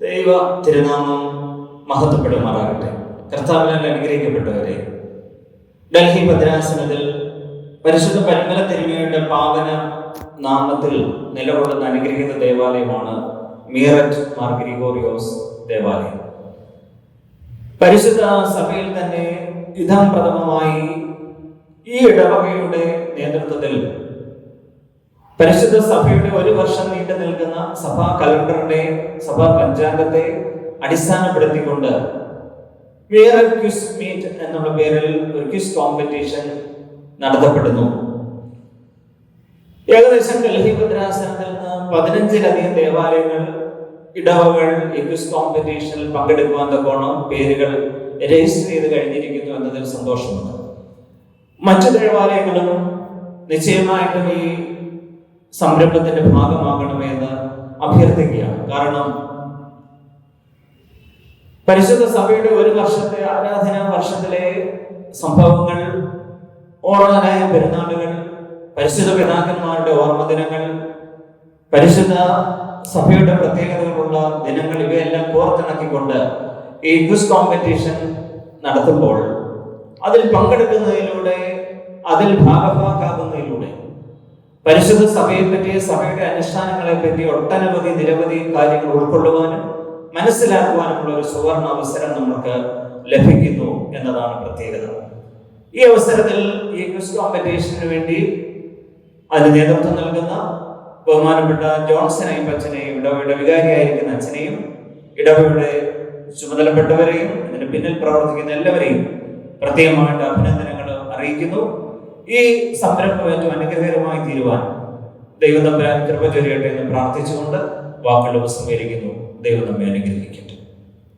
ദൈവ തിരുനാമം മഹത്വപ്പെടുമാറാകട്ടെ. കർത്താവിനാൽ അനുഗ്രഹിക്കപ്പെട്ടവരെ, ഡൽഹി ഭദ്രാസനത്തിൽ പരിശുദ്ധ പരിമല തിരുമേനിയുടെ പാവന നാമത്തിൽ നിലകൊള്ളുന്ന അനുഗ്രഹീത ദേവാലയമാണ് മീററ്റ് മാർ ഗ്രിഗോറിയോസ് ദേവാലയം. പരിശുദ്ധ സഭയിൽ തന്നെ ഇതം പ്രഥമമായി ഈ ഇടവകയുടെ നേതൃത്വത്തിൽ പരിശുദ്ധ സഭയുടെ ഒരു വർഷം നീണ്ടു നിൽക്കുന്ന സഭാ കലണ്ടറിനെ, സഭാ പഞ്ചാംഗത്തെ അടിസ്ഥാനപ്പെടുത്തിക്കൊണ്ട് ക്വിസ് മീറ്റ് എന്നുള്ള പേരിൽ ഒരു ക്വിസ് കോമ്പറ്റീഷൻ നടത്തപ്പെടുന്നു. ഏകദേശം ഡൽഹി ഭദ്രാസനത്തിൽ നിന്ന് 15-ലധികം ദേവാലയങ്ങൾ, ഇടവകൾ ഈ ക്വിസ് കോമ്പറ്റീഷനിൽ പങ്കെടുക്കുവാൻ തക്കോണം പേരുകൾ രജിസ്റ്റർ ചെയ്ത് കഴിഞ്ഞിരിക്കുന്നു എന്നതിൽ സന്തോഷമുണ്ട്. മറ്റു ദേവാലയങ്ങളും നിശ്ചയമായിട്ടും ഈ സംരംഭത്തിന്റെ ഭാഗമാകണമെന്ന് അഭ്യർത്ഥിക്കുകയാണ്. കാരണം പരിശുദ്ധ സഭയുടെ ഒരു വർഷത്തെ ആരാധനാ വർഷത്തിലെ സംഭവങ്ങൾ, ഓണാനായ പെരുന്നാളുകൾ, പരിശുദ്ധ പിതാക്കന്മാരുടെ ഓർമ്മദിനങ്ങൾ, പരിശുദ്ധ സഭയുടെ പ്രത്യേകതകളുള്ള ദിനങ്ങൾ, ഇവയെല്ലാം കോർത്തിണക്കിക്കൊണ്ട് ഈ ക്വിസ് കോമ്പറ്റീഷൻ നടത്തുമ്പോൾ അതിൽ പങ്കെടുക്കുന്നതിലൂടെ, അതിൽ ഭാഗഭാക്കാകുന്നതിലൂടെ പരിശുദ്ധ സഭയെ പറ്റി, സഭയുടെ അനുഷ്ഠാനങ്ങളെ പറ്റി ഒട്ടനവധി നിരവധി കാര്യങ്ങൾ ഉൾക്കൊള്ളുവാനും മനസ്സിലാക്കുവാനുമുള്ള ഒരു സുവർണ അവസരം നമുക്ക് ലഭിക്കുന്നു എന്നതാണ് പ്രത്യേകത. ഈ അവസരത്തിൽ ഈ ക്വിസ് കോമ്പറ്റീഷന് വേണ്ടി അതിന് നേതൃത്വം നൽകുന്ന ബഹുമാനപ്പെട്ട ജോൺസൺ അയ്യപ്പച്ചനെയും, ഇടവയുടെ വികാരിയായിരിക്കുന്ന അച്ഛനെയും, ഇടവയുടെ ചുമതലപ്പെട്ടവരെയും ഇതിന് പിന്നിൽ പ്രവർത്തിക്കുന്ന എല്ലാവരെയും പ്രത്യേകമായിട്ട് അഭിനന്ദനങ്ങൾ അറിയിക്കുന്നു. ഈ സംരംഭം ഏറ്റവും അനുഗ്രഹകരമായി തീരുവാൻ ദൈവം തമ്പുരാൻ കൃപ ചൊരിയട്ടെ എന്ന് പ്രാർത്ഥിച്ചുകൊണ്ട് വാക്കുകൾ ഉപസംഹരിക്കുന്നു. ദൈവം നമ്മെ അനുഗ്രഹിക്കട്ടെ.